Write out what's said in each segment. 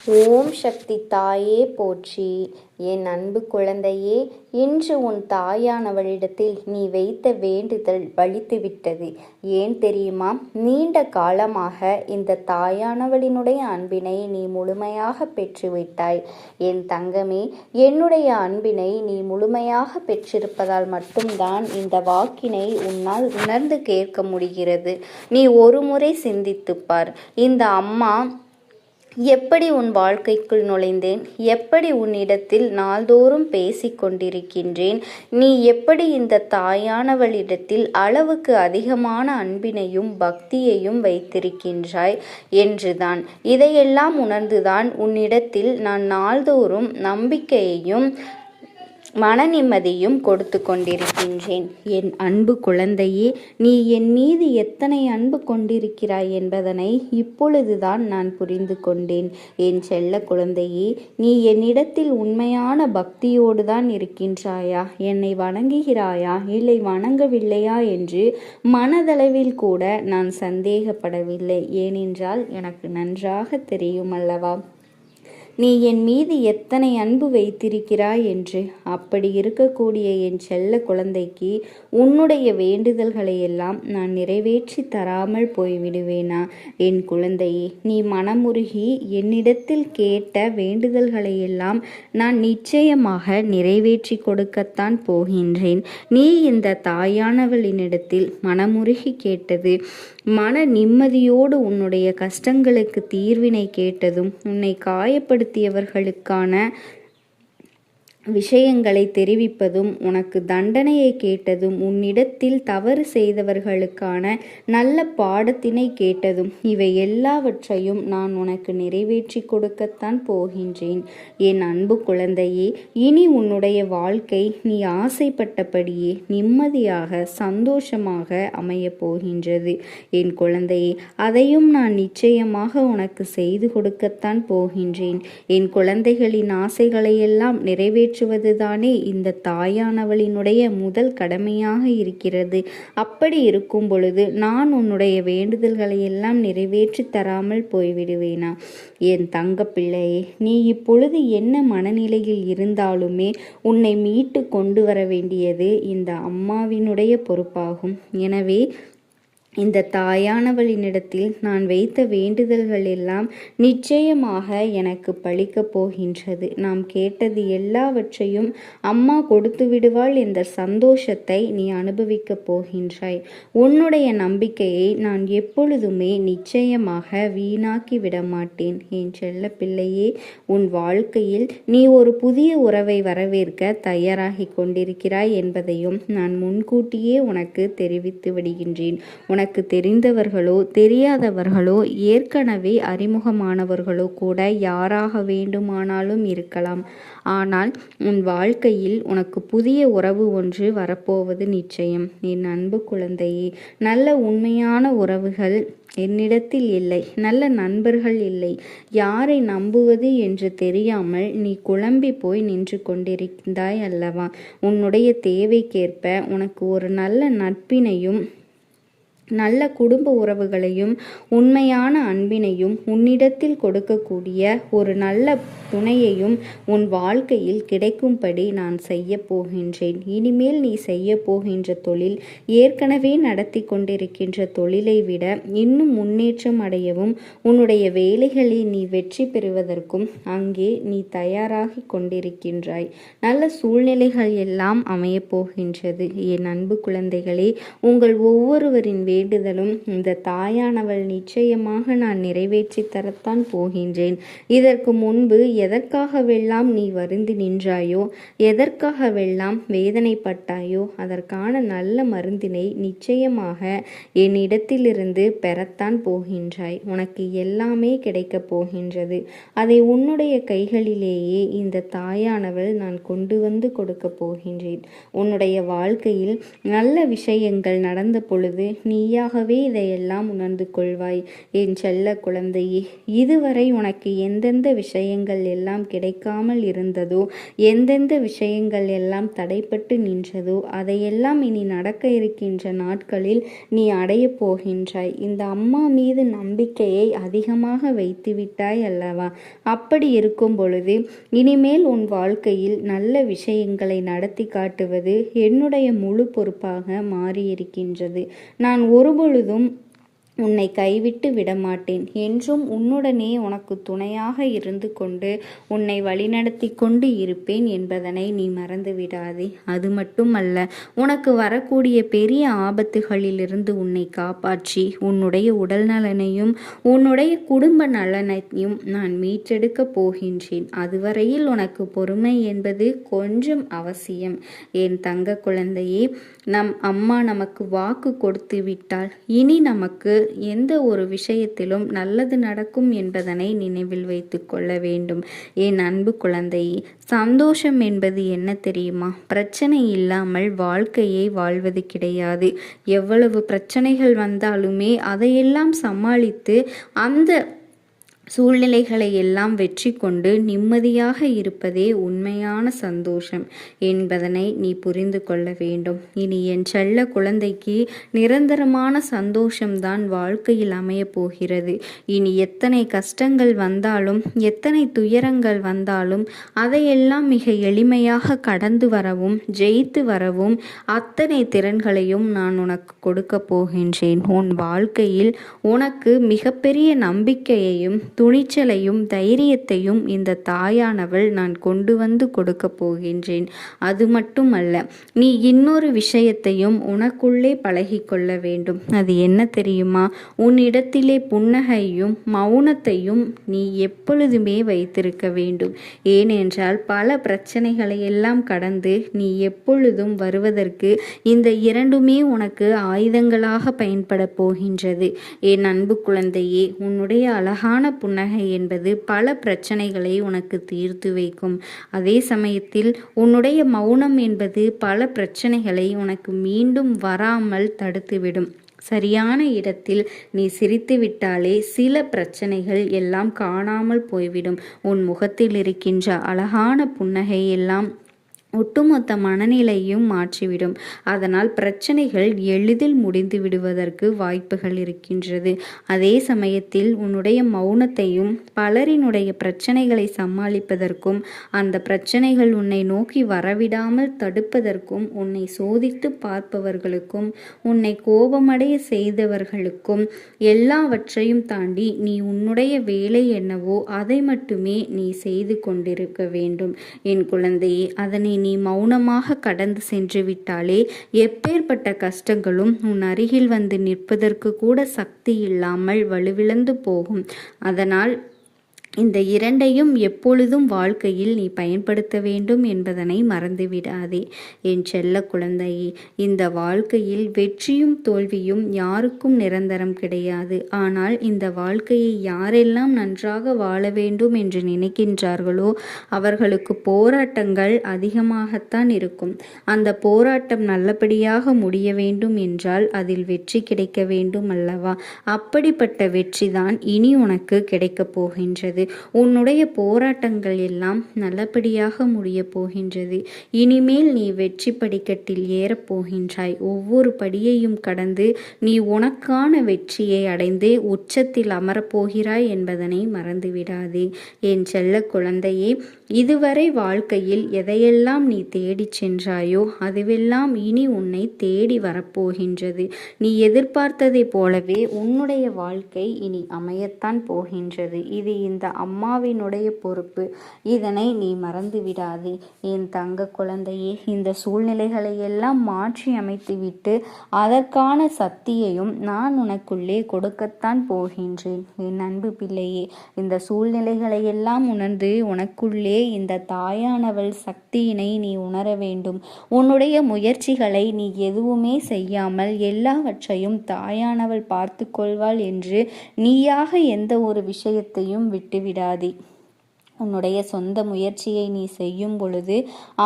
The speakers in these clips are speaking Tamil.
ஓம் சக்தி தாயே போற்றி. என் அன்பு குழந்தையே, இன்று உன் தாயானவளிடத்தில் நீ வைத்த வேண்டுதல் பலித்துவிட்டது. ஏன் தெரியுமா? நீண்ட காலமாக இந்த தாயானவளினுடைய அன்பினை நீ முழுமையாக பெற்றுவிட்டாய். என் தங்கமே, என்னுடைய அன்பினை நீ முழுமையாக பெற்றிருப்பதால் மட்டும்தான் இந்த வாக்கினை உன்னால் உணர்ந்து கேட்க முடிகிறது. நீ ஒரு முறை சிந்தித்துப்பார். இந்த அம்மா எப்படி உன் வாழ்க்கைக்குள் நுழைந்தேன், எப்படி உன்னிடத்தில் நாள்தோறும் பேசிக் கொண்டிருக்கின்றேன், நீ எப்படி இந்த தாயானவளிடத்தில் அளவுக்கு அதிகமான அன்பினையும் பக்தியையும் வைத்திருக்கின்றாய் என்றுதான். இதையெல்லாம் உணர்ந்துதான் உன்னிடத்தில் நான் நாள்தோறும் நம்பிக்கையையும் மன நிம்மதியும் கொடுத்து கொண்டிருக்கின்றேன். என் அன்பு குழந்தையே, நீ என் மீது எத்தனை அன்பு கொண்டிருக்கிறாய் என்பதனை இப்பொழுதுதான் நான் புரிந்து கொண்டேன். என் செல்ல குழந்தையே, நீ என்னிடத்தில் உண்மையான பக்தியோடு தான் இருக்கின்றாயா, என்னை வணங்குகிறாயா இல்லை வணங்கவில்லையா என்று மனதளவில் கூட நான் சந்தேகப்படவில்லை. ஏனென்றால் எனக்கு நன்றாக தெரியும் அல்லவா நீ என் மீது எத்தனை அன்பு வைத்திருக்கிறாய் என்று. அப்படி இருக்கக்கூடிய என் செல்ல குழந்தைக்கு உன்னுடைய வேண்டுதல்களை எல்லாம் நான் நிறைவேற்றி தராமல் போய்விடுவேனா? என் குழந்தையே, நீ மனமுருகி என்னிடத்தில் கேட்ட வேண்டுதல்களை எல்லாம் நான் நிச்சயமாக நிறைவேற்றி கொடுக்கத்தான் போகின்றேன். நீ இந்த தாயானவளினிடத்தில் மனமுருகி கேட்டது, மன நிம்மதியோடு உன்னுடைய கஷ்டங்களுக்கு தீர்வினை கேட்டதும், உன்னை காயப்படுத்தியவர்களுக்கான விஷயங்களை தெரிவிப்பதும், உனக்கு தண்டனையை கேட்டதும், உன்னிடத்தில் தவறு செய்தவர்களுக்கான நல்ல பாடத்தினை கேட்டதும், இவை எல்லாவற்றையும் நான் உனக்கு நிறைவேற்றி கொடுக்கத்தான் போகின்றேன். என் அன்பு குழந்தையே, இனி உன்னுடைய வாழ்க்கை நீ ஆசைப்பட்டபடியே நிம்மதியாக சந்தோஷமாக அமையப் போகின்றது. என் குழந்தையே, அதையும் நான் நிச்சயமாக உனக்கு செய்து கொடுக்கத்தான் போகின்றேன். என் குழந்தைகளின் ஆசைகளையெல்லாம் நிறைவேற்றுவதுதானே இந்த தாயானவளினுடைய முதல் கடமையாக இருக்கிறது. அப்படி இருக்கும் பொழுது நான் உன்னுடைய வேண்டுதல்களை எல்லாம் நிறைவேற்றி தராமல் போய்விடுவேனா? என் தங்க பிள்ளையே, நீ இப்பொழுது என்ன மனநிலையில் இருந்தாலுமே உன்னை மீட்டு கொண்டு வர வேண்டியது இந்த அம்மாவினுடைய பொறுப்பாகும். எனவே இந்த தாயானவளினிடத்தில் நான் வைத்த வேண்டுதல்கள் எல்லாம் நிச்சயமாக எனக்கு பலிக்கப் போகின்றது. நாம் கேட்டது எல்லாவற்றையும் அம்மா கொடுத்து விடுவாள் என்ற சந்தோஷத்தை நீ அனுபவிக்கப் போகின்றாய். உன்னுடைய நம்பிக்கையை நான் எப்பொழுதுமே நிச்சயமாக வீணாக்கி விடமாட்டேன். என் செல்ல பிள்ளையே, உன் வாழ்க்கையில் நீ ஒரு புதிய உறவை வரவேற்க தயாராகி கொண்டிருக்கிறாய் என்பதையும் நான் முன்கூட்டியே உனக்கு தெரிவித்து விடுகின்றேன். உனக்கு தெரிந்தவர்களோ தெரியாதவர்களோ ஏற்கனவே அறிமுகமானவர்களோ கூட யாராக வேண்டுமானாலும் இருக்கலாம். ஆனால் உன் வாழ்க்கையில் உனக்கு புதிய உறவு ஒன்று வரப்போவது நிச்சயம். என் அன்பு குழந்தையே, நல்ல உண்மையான உறவுகள் என்னிடத்தில் இல்லை, நல்ல நண்பர்கள் இல்லை. யாரை நம்புவது என்று தெரியாமல் நீ குழம்பி போய் நின்று கொண்டிருந்தாய் அல்லவா? உன்னுடைய தேவைக்கேற்ப உனக்கு ஒரு நல்ல நட்பினையும் நல்ல குடும்ப உறவுகளையும் உண்மையான அன்பினையும் உன்னிடத்தில் கொடுக்கக்கூடிய ஒரு நல்ல துணையையும் உன் வாழ்க்கையில் கிடைக்கும்படி நான் செய்ய போகின்றேன். இனிமேல் நீ செய்ய போகின்ற தொழில் ஏற்கனவே நடத்தி கொண்டிருக்கின்ற தொழிலை விட இன்னும் முன்னேற்றம் அடையவும், உன்னுடைய வேலைகளில் நீ வெற்றி பெறுவதற்கும் அங்கே நீ தயாராகி கொண்டிருக்கின்றாய். நல்ல சூழ்நிலைகள் எல்லாம் அமையப் போகின்றது. என் அன்பு குழந்தைகளே, உங்கள் ஒவ்வொருவரின் வேண்டுதலும் இந்த தாயானவள் நிச்சயமாக நான் நிறைவேற்றி தரத்தான் போகின்றேன். இதற்கு முன்பு எதற்காகவெல்லாம் நீ வருந்தி நின்றாயோ, எதற்காகவெல்லாம் வேதனைப்பட்டாயோ, அதற்கான நல்ல மருந்தினை நிச்சயமாக என்னிடத்திலிருந்து பெறத்தான் போகின்றாய். உனக்கு எல்லாமே கிடைக்கப் போகின்றது. அதை உன்னுடைய கைகளிலேயே இந்த தாயானவள் நான் கொண்டு வந்து கொடுக்க போகின்றேன். உன்னுடைய வாழ்க்கையில் நல்ல விஷயங்கள் நடந்த பொழுது நீ நீயாகவே இதையெல்லாம் உணர்ந்து கொள்வாய். என் செல்ல குழந்தையே, இதுவரை உனக்கு எந்தெந்த விஷயங்கள் எல்லாம் கிடைக்காமல் இருந்ததோ, எந்தெந்த விஷயங்கள் எல்லாம் தடைப்பட்டு நின்றதோ, அதையெல்லாம் இனி நடக்க இருக்கின்ற நாட்களில் நீ அடையப் போகின்றாய். இந்த அம்மா மீது நம்பிக்கையை அதிகமாக வைத்து விட்டாய் அல்லவா? அப்படி இருக்கும் பொழுது இனிமேல் உன் வாழ்க்கையில் நல்ல விஷயங்களை நடத்தி காட்டுவது என்னுடைய முழு பொறுப்பாக மாறியிருக்கின்றது. நான் ஒருபொழுதும் உன்னை கைவிட்டு விடமாட்டேன். என்றும் உன்னுடனே உனக்கு துணையாக இருந்து கொண்டு உன்னை வழிநடத்தி கொண்டு இருப்பேன் என்பதனை நீ மறந்து விடாதே. அது மட்டுமல்ல, உனக்கு வரக்கூடிய பெரிய ஆபத்துகளிலிருந்து உன்னை காப்பாற்றி உன்னுடைய உடல் நலனையும் உன்னுடைய குடும்ப நலனையும் நான் மீட்டெடுக்கப் போகின்றேன். அதுவரையில் உனக்கு பொறுமை என்பது கொஞ்சம் அவசியம். என் தங்க குழந்தையே, நம் அம்மா நமக்கு வாக்கு கொடுத்து விட்டால் இனி நமக்கு எந்த ஒரு விஷயத்திலும் நல்லது நடக்கும் என்பதனை நினைவில் வைத்து கொள்ள வேண்டும். என் அன்பு குழந்தையே, சந்தோஷம் என்பது என்ன தெரியுமா? பிரச்சனை இல்லாமல் வாழ்க்கையை வாழ்வது கிடையாது. எவ்வளவு பிரச்சனைகள் வந்தாலுமே அதையெல்லாம் சமாளித்து அந்த சூழ்நிலைகளை எல்லாம் வெற்றி கொண்டு நிம்மதியாக இருப்பதே உண்மையான சந்தோஷம் என்பதனை நீ புரிந்து கொள்ள வேண்டும். இனி என் செல்ல குழந்தைக்கு நிரந்தரமான சந்தோஷம்தான் வாழ்க்கையில் அமையப் போகிறது. இனி எத்தனை கஷ்டங்கள் வந்தாலும், எத்தனை துயரங்கள் வந்தாலும் அதையெல்லாம் மிக எளிமையாக கடந்து வரவும் ஜெயித்து வரவும் அத்தனை திறன்களையும் நான் உனக்கு கொடுக்க போகின்றேன். உன் வாழ்க்கையில் உனக்கு மிகப்பெரிய நம்பிக்கையையும் துணிச்சலையும் தைரியத்தையும் இந்த தாயானவள் நான் கொண்டு வந்து கொடுக்க போகின்றேன். அது மட்டுமல்ல, நீ இன்னொரு விஷயத்தையும் உனக்குள்ளே பழகிக்கொள்ள வேண்டும். அது என்ன தெரியுமா? உன்னிடத்திலே புன்னகையும் மௌனத்தையும் நீ எப்பொழுதுமே வைத்திருக்க வேண்டும். ஏனென்றால் பல பிரச்சனைகளை எல்லாம் கடந்து நீ எப்பொழுதும் வருவதற்கு இந்த இரண்டுமே உனக்கு ஆயுதங்களாக பயன்பட போகின்றது. என் அன்பு குழந்தையே, உன்னுடைய அழகான புன்னகை என்பது பல பிரச்சனைகளை உனக்கு தீர்த்து வைக்கும். அதே சமயத்தில் உன்னுடைய மௌனம் என்பது பல பிரச்சனைகளை உனக்கு மீண்டும் வராமல் தடுத்துவிடும். சரியான இடத்தில் நீ சிரித்து விட்டாலே சில பிரச்சனைகள் எல்லாம் காணாமல் போய்விடும். உன் முகத்தில் இருக்கின்ற அழகான புன்னகை எல்லாம் ஒட்டுமொத்த மனநிலையும் மாற்றிவிடும். அதனால் பிரச்சனைகள் எளிதில் முடிந்து விடுவதற்கு வாய்ப்புகள் இருக்கின்றது. அதே சமயத்தில் உன்னுடைய மௌனத்தையும் பலரினுடைய பிரச்சனைகளை சமாளிப்பதற்கும் அந்த பிரச்சனைகள் உன்னை நோக்கி வரவிடாமல் தடுப்பதற்கும் உன்னை சோதித்து பார்ப்பவர்களுக்கும் உன்னை கோபமடைய செய்தவர்களுக்கும் எல்லாவற்றையும் தாண்டி நீ உன்னுடைய வேலை என்னவோ அதை மட்டுமே நீ செய்து கொண்டிருக்க வேண்டும். என் குழந்தையே, அதனை நீ மௌனமாக கடந்து சென்று விட்டாலே எப்பேற்பட்ட கஷ்டங்களும் உன் அருகில் வந்து நிற்பதற்கு கூட சக்தி இல்லாமல் வலுவிழந்து போகும். அதனால் இந்த இரண்டையும் எப்பொழுதும் வாழ்க்கையில் நீ பயன்படுத்த வேண்டும் என்பதனை மறந்துவிடாதே. என் செல்ல குழந்தையே, இந்த வாழ்க்கையில் வெற்றியும் தோல்வியும் யாருக்கும் நிரந்தரம் கிடையாது. ஆனால் இந்த வாழ்க்கையை யாரெல்லாம் நன்றாக வாழ வேண்டும் என்று நினைக்கின்றார்களோ அவர்களுக்கு போராட்டங்கள் அதிகமாகத்தான் இருக்கும். அந்த போராட்டம் நல்லபடியாக முடிய வேண்டும் என்றால் அதில் வெற்றி கிடைக்க வேண்டும் அல்லவா? அப்படிப்பட்ட வெற்றிதான் இனி உனக்கு கிடைக்கப் போகின்றது. உன்னுடைய போராட்டங்கள் எல்லாம் நல்லபடியாக முடிய போகின்றது. இனிமேல் நீ வெற்றி படிக்கட்டில் ஏறப் போகின்றாய். ஒவ்வொரு படியையும் கடந்து நீ உனக்கான வெற்றியை அடைந்து உச்சத்தில் அமரப்போகிறாய் என்பதனை மறந்துவிடாதே. என் செல்ல குழந்தையே, இதுவரை வாழ்க்கையில் எதையெல்லாம் நீ தேடி சென்றாயோ அதுவெல்லாம் இனி உன்னை தேடி வரப்போகின்றது. நீ எதிர்பார்த்ததை போலவே உன்னுடைய வாழ்க்கை இனி அமையத்தான் போகின்றது. இது இந்த அம்மாவினுடைய பொறுப்பு. இதனை நீ மறந்து விடாதே. என் தங்க குழந்தையே, இந்த சூழ்நிலைகளை எல்லாம் மாற்றி அமைத்துவிட்டு அதற்கான சக்தியையும் நான் உனக்குள்ளே கொடுக்கத்தான் போகின்றேன். என் அன்பு பிள்ளையே, இந்த சூழ்நிலைகளை எல்லாம் உணர்ந்து உனக்குள்ளே இந்த தாயானவள் சக்தியினை நீ உணர வேண்டும். உன்னுடைய முயற்சிகளை நீ எதுவுமே செய்யாமல் எல்லாவற்றையும் தாயானவள் பார்த்து கொள்வாள் என்று நீயாக எந்த ஒரு விஷயத்தையும் விட்டுவிடாதே. உன்னுடைய சொந்த முயற்சியை நீ செய்யும் பொழுது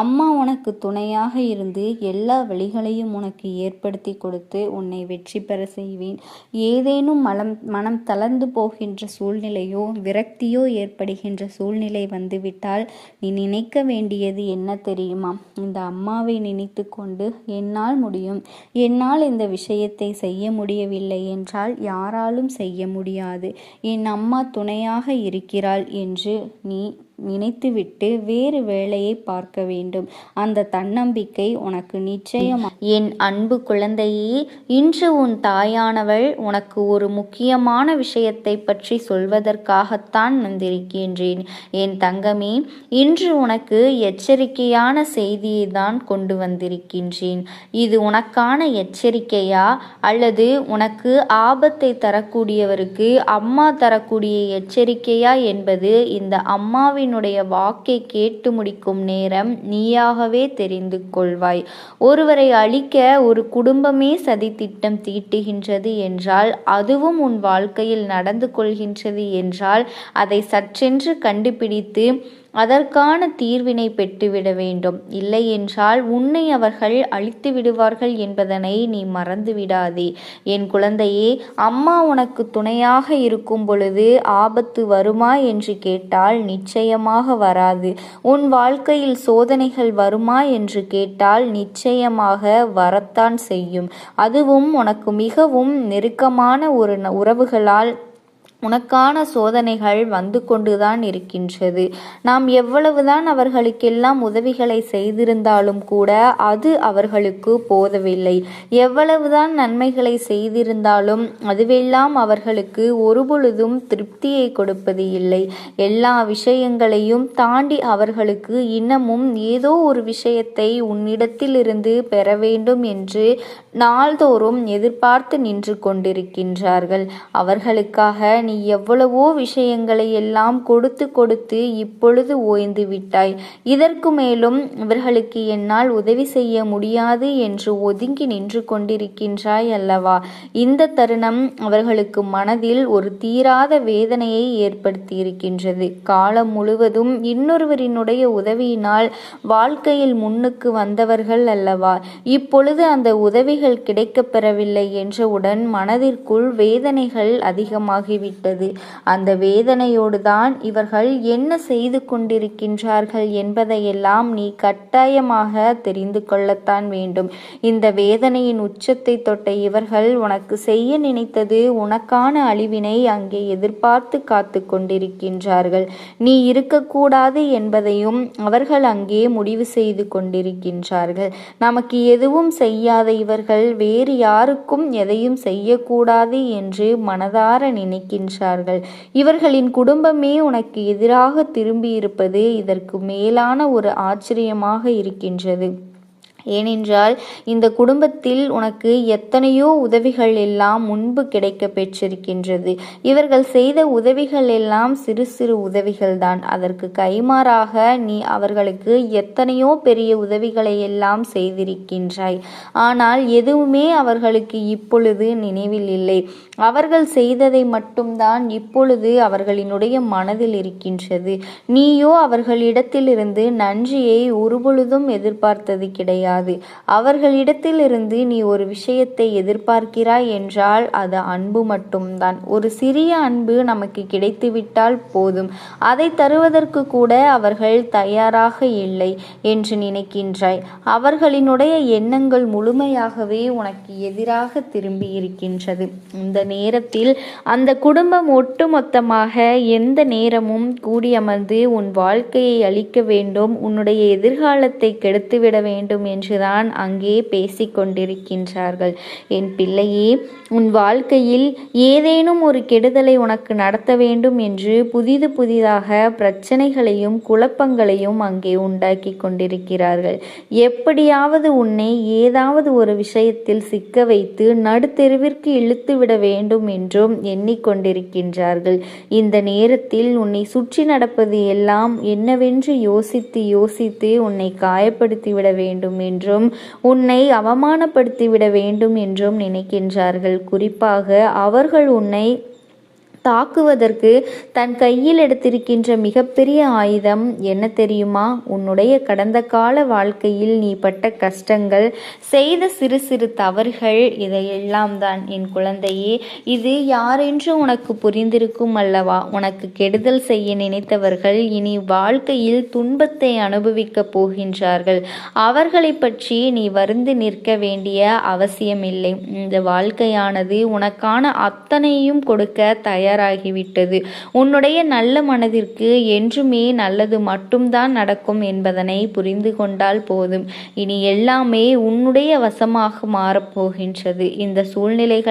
அம்மா உனக்கு துணையாக இருந்து எல்லா வழிகளையும் உனக்கு ஏற்படுத்தி கொடுத்து உன்னை வெற்றி பெற செய்வேன். ஏதேனும் மனம் தளர்ந்து போகின்ற சூழ்நிலையோ விரக்தியோ ஏற்படுகின்ற சூழ்நிலை வந்துவிட்டால் நீ நினைக்க வேண்டியது என்ன தெரியுமா? இந்த அம்மாவை நினைத்து கொண்டு என்னால் முடியும், என்னால் இந்த விஷயத்தை செய்ய முடியவில்லை என்றால் யாராலும் செய்ய முடியாது, என் அம்மா துணையாக இருக்கிறாள் என்று நீ நினைத்துவிட்டு வேறு வேலையை பார்க்க வேண்டும். அந்த தன்னம்பிக்கை உனக்கு நிச்சயம். என் அன்பு குழந்தையே, இன்று உன் தாயானவள் உனக்கு ஒரு முக்கியமான விஷயத்தை பற்றி சொல்வதற்காகத்தான் வந்திருக்கின்றேன். என் தங்கமே, இன்று உனக்கு எச்சரிக்கையான செய்தியை தான் கொண்டு வந்திருக்கின்றேன். இது உனக்கான எச்சரிக்கையா அல்லது உனக்கு ஆபத்தை தரக்கூடியவருக்கு அம்மா தரக்கூடிய எச்சரிக்கையா என்பது இந்த அம்மாவின் வாக்கை கேட்டு முடிக்கும் நேரம் நீயாகவே தெரிந்து கொள்வாய். ஒருவரை அழிக்க ஒரு குடும்பமே சதி திட்டம் தீட்டுகின்றது என்றால், அதுவும் உன் வாழ்க்கையில் நடந்து கொள்கின்றது என்றால், அதை சற்றென்று கண்டுபிடித்து அதற்கான தீர்வினை பெற்றுவிட வேண்டும். இல்லை என்றால் உன்னை அவர்கள் அழித்து விடுவார்கள் என்பதனை நீ மறந்து விடாதே. என் குழந்தையே, அம்மா உனக்கு துணையாக இருக்கும் பொழுது ஆபத்து வருமா என்று கேட்டால் நிச்சயமாக வராது. உன் வாழ்க்கையில் சோதனைகள் வருமா என்று கேட்டால் நிச்சயமாக வரத்தான் செய்யும். அதுவும் உனக்கு மிகவும் நெருக்கமான ஒரு உறவுகளால் உனக்கான சோதனைகள் வந்து கொண்டுதான் இருக்கின்றது. நாம் எவ்வளவுதான் அவர்களுக்கெல்லாம் உதவிகளை செய்திருந்தாலும் கூட அது அவர்களுக்கு போதவில்லை. எவ்வளவுதான் நன்மைகளை செய்திருந்தாலும் அதுவெல்லாம் அவர்களுக்கு ஒருபொழுதும் திருப்தியை கொடுப்பது இல்லை. எல்லா விஷயங்களையும் தாண்டி அவர்களுக்கு இன்னமும் ஏதோ ஒரு விஷயத்தை உன்னிடத்திலிருந்து பெற வேண்டும் என்று நாள்தோறும் எதிர்பார்த்து நின்று கொண்டிருக்கின்றார்கள். அவர்களுக்காக நீ எவ்வளவோ விஷயங்களை எல்லாம் கொடுத்து கொடுத்து இப்பொழுது ஓய்ந்து விட்டாய். இதற்கு மேலும் இவர்களுக்கு என்னால் உதவி செய்ய முடியாது என்று ஒதுங்கி நின்று கொண்டிருக்கின்றாய் அல்லவா? இந்த தருணம் அவர்களுக்கு மனதில் ஒரு தீராத வேதனையை ஏற்படுத்தி இருக்கின்றது. காலம் முழுவதும் இன்னொருவரினுடைய உதவியினால் வாழ்க்கையில் முன்னுக்கு வந்தவர்கள் அல்லவா? இப்பொழுது அந்த உதவிகள் கிடைக்கப் பெறவில்லை என்றவுடன் மனதிற்குள் வேதனைகள் அதிகமாகிவிட்டது. அந்த வேதனையோடு தான் இவர்கள் என்ன செய்து கொண்டிருக்கின்றார்கள் என்பதையெல்லாம் நீ கட்டாயமாக தெரிந்து கொள்ளத்தான் வேண்டும். இந்த வேதனையின் உச்சத்தை தொட்ட இவர்கள் உனக்கு செய்ய நினைத்தது உனக்கான அழிவினை அங்கே எதிர்பார்த்து காத்து கொண்டிருக்கின்றார்கள். நீ இருக்கக்கூடாது என்பதையும் அவர்கள் அங்கே முடிவு செய்து கொண்டிருக்கின்றார்கள். நமக்கு எதுவும் செய்யாத இவர்கள் வேறு யாருக்கும் எதையும் செய்யக்கூடாது என்று மனதார நினைக்கின்றார்கள். இவர்களின் குடும்பமே உனக்கு எதிராக திரும்பி இருப்பது இதற்கு மேலான ஒரு ஆச்சரியமாக இருக்கின்றது. ஏனென்றால் இந்த குடும்பத்தில் உனக்கு எத்தனையோ உதவிகள் எல்லாம் முன்பு கிடைக்க பெற்றிருக்கின்றது. இவர்கள் செய்த உதவிகள் எல்லாம் சிறு சிறு உதவிகள் தான். அதற்கு கைமாறாக நீ அவர்களுக்கு எத்தனையோ பெரிய உதவிகளை எல்லாம் செய்திருக்கின்றாய். ஆனால் எதுவுமே அவர்களுக்கு இப்பொழுது நினைவில் இல்லை. அவர்கள் செய்ததை மட்டும்தான் இப்பொழுது அவர்களினுடைய மனதில் இருக்கின்றது. நீயோ அவர்களிடத்திலிருந்து நன்றியை ஒருபொழுதும் எதிர்பார்த்தது கிடையாது. அவர்களிடத்திலிருந்து நீ ஒரு விஷயத்தை எதிர்பார்க்கிறாய் என்றால் அது அன்பு மட்டும்தான். ஒரு சிறிய அன்பு நமக்கு கிடைத்துவிட்டால் போதும். அதை தருவதற்கு கூட அவர்கள் தயாராக இல்லை என்று நினைக்கின்றாய். அவர்களினுடைய எண்ணங்கள் முழுமையாகவே உனக்கு எதிராக திரும்பி இருக்கின்றது. இந்த நேரத்தில் அந்த குடும்பம் ஒட்டுமொத்தமாக எந்த நேரமும் கூடியமர்ந்து உன் வாழ்க்கையை அழிக்க வேண்டும், உன்னுடைய எதிர்காலத்தை கெடுத்துவிட வேண்டும் என்றுதான் அங்கே பேசிக்கொண்டிருக்கின்றார்கள். என் பிள்ளையே, உன் வாழ்க்கையில் ஏதேனும் ஒரு கெடுதலை உனக்கு நடத்த வேண்டும் என்று புதிதாக பிரச்சனைகளையும் குழப்பங்களையும் அங்கே உண்டாக்கி கொண்டிருக்கிறார்கள். எப்படியாவது உன்னை ஏதாவது ஒரு விஷயத்தில் சிக்க வைத்து நடுத்தெருவிற்கு இழுத்துவிட வேண்டும் என்றும் எண்ணிக்கொண்டிருக்கின்றார்கள். இந்த நேரத்தில் உன்னை சுற்றி நடப்பது எல்லாம் என்னவென்று யோசித்து யோசித்து உன்னை காயப்படுத்திவிட வேண்டும் என்றும் உன்னை அவமானப்படுத்திவிட வேண்டும் என்றும் நினைக்கின்றார்கள். குறிப்பாக அவர்கள் உன்னை தாக்குவதற்கு தன் கையில் எடுத்திருக்கின்ற மிகப்பெரிய ஆயுதம் என்ன தெரியுமா? உன்னுடைய கடந்த கால வாழ்க்கையில் நீ பட்ட கஷ்டங்கள், செய்த சிறு சிறு தவறுகள், இதையெல்லாம் தான் என் குழந்தையே. இது யாரென்று உனக்கு புரிந்திருக்கும் அல்லவா? உனக்கு கெடுதல் செய்ய நினைத்தவர்கள் இனி வாழ்க்கையில் துன்பத்தை அனுபவிக்கப் போகின்றார்கள். அவர்களை பற்றி நீ வருந்து நிற்க வேண்டிய அவசியமில்லை. இந்த வாழ்க்கையானது உனக்கான அத்தனையும் கொடுக்க தயாராகிவிட்டது. உன்னுடைய நல்ல மனதிற்கு என்றுமே நல்லது மட்டும்தான் நடக்கும் என்பதனை புரிந்து கொண்டால் போதும். இனி எல்லாமே உன்னுடைய வசமாக மாறப்போகின்றது. இந்த சூழ்நிலைகள்